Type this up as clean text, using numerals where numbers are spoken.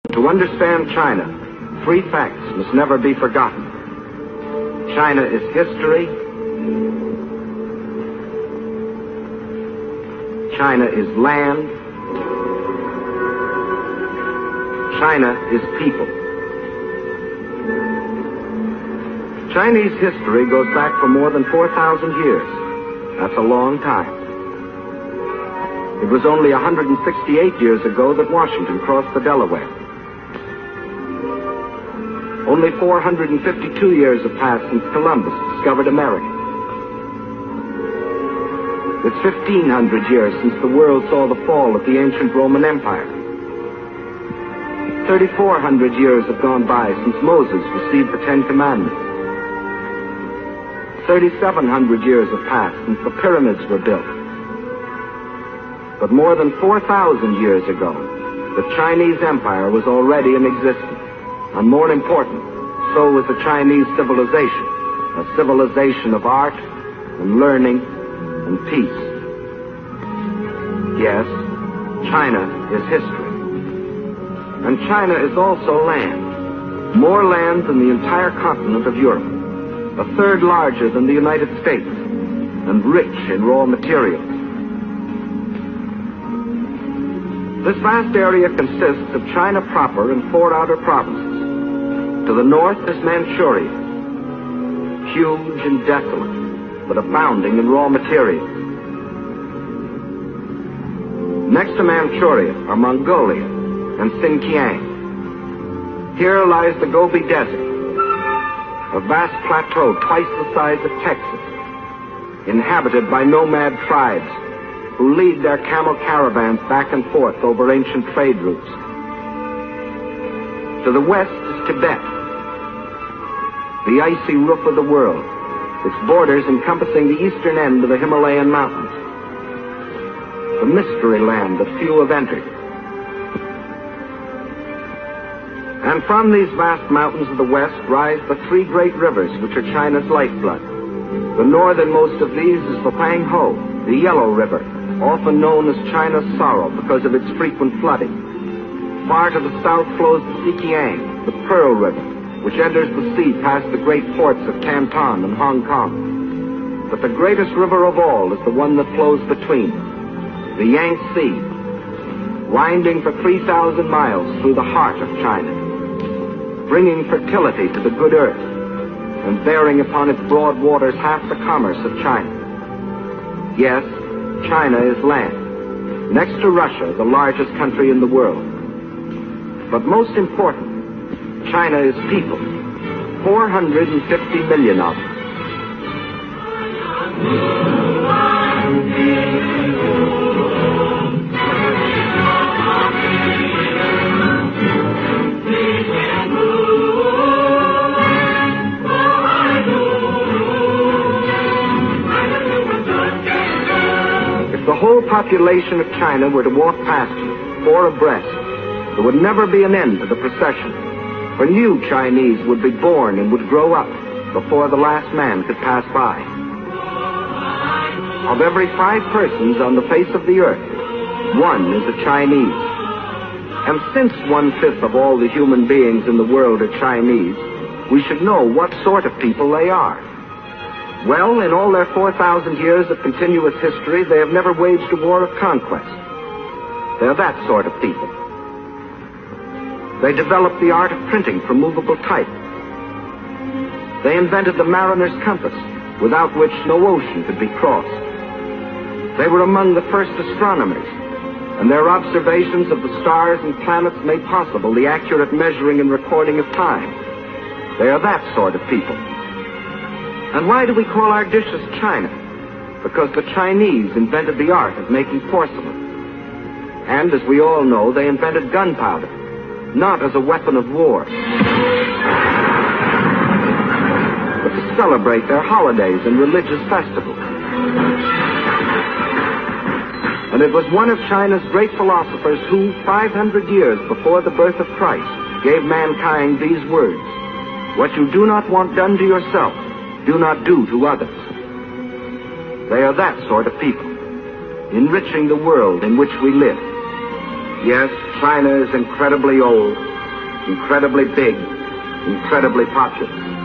To understand China, three facts must never be forgotten. China is history. China is land. China is people. Chinese history goes back for more than 4,000 years. That's a long time. It was only 168 years ago that Washington crossed the Delaware. Only 452 years have passed since Columbus discovered America. It's 1,500 years since the world saw the fall of the ancient Roman Empire. 3,400 years have gone by since Moses received the Ten Commandments. 3,700 years have passed since the pyramids were built. But more than 4,000 years ago, the Chinese Empire was already in existence. And more important, so was the Chinese civilization, a civilization of art and learning and peace. Yes, China is history. And China is also land. More land than the entire continent of Europe. A third larger than the United States, and rich in raw materials. This vast area consists of China proper and 4 outer provinces. To the north is Manchuria, huge and desolate, but abounding in raw materials. Next to Manchuria are Mongolia and Xinjiang. Here lies the Gobi Desert, a vast plateau twice the size of Texas, inhabited by nomad tribes who lead their camel caravans back and forth over ancient trade routes. To the west is Tibet, the icy roof of the world, its borders encompassing the eastern end of the Himalayan mountains, the mystery land that few have entered. And from these vast mountains of the west rise the 3 great rivers which are China's lifeblood. The northernmost of these is the Huanghe, the Yellow River, often known as China's Sorrow because of its frequent flooding. Far to the south flows the Sikiang, the Pearl River, which enters the sea past the great ports of Canton and Hong Kong. But the greatest river of all is the one that flows between, the Yangtze, winding for 3,000 miles through the heart of China, bringing fertility to the good earth, and bearing upon its broad waters half the commerce of China. Yes, China is land, next to Russia, the largest country in the world. But most important, China is people, 450 million of them. The whole population of China were to walk past you, 4 abreast, there would never be an end to the procession, for new Chinese would be born and would grow up before the last man could pass by. Of every 5 persons on the face of the earth, 1 is a Chinese. And since 1/5 of all the human beings in the world are Chinese, we should know what sort of people they are. Well, in all their 4,000 years of continuous history, they have never waged a war of conquest. They're that sort of people. They developed the art of printing from movable type. They invented the mariner's compass, without which no ocean could be crossed. They were among the first astronomers, and their observations of the stars and planets made possible the accurate measuring and recording of time. They are that sort of people. And why do we call our dishes China? Because the Chinese invented the art of making porcelain. And as we all know, they invented gunpowder, not as a weapon of war, but to celebrate their holidays and religious festivals. And it was one of China's great philosophers who, 500 years before the birth of Christ, gave mankind these words: "What you do not want done to yourself, do not do to others." They are that sort of people, enriching the world in which we live. Yes, China is incredibly old, incredibly big, incredibly populous.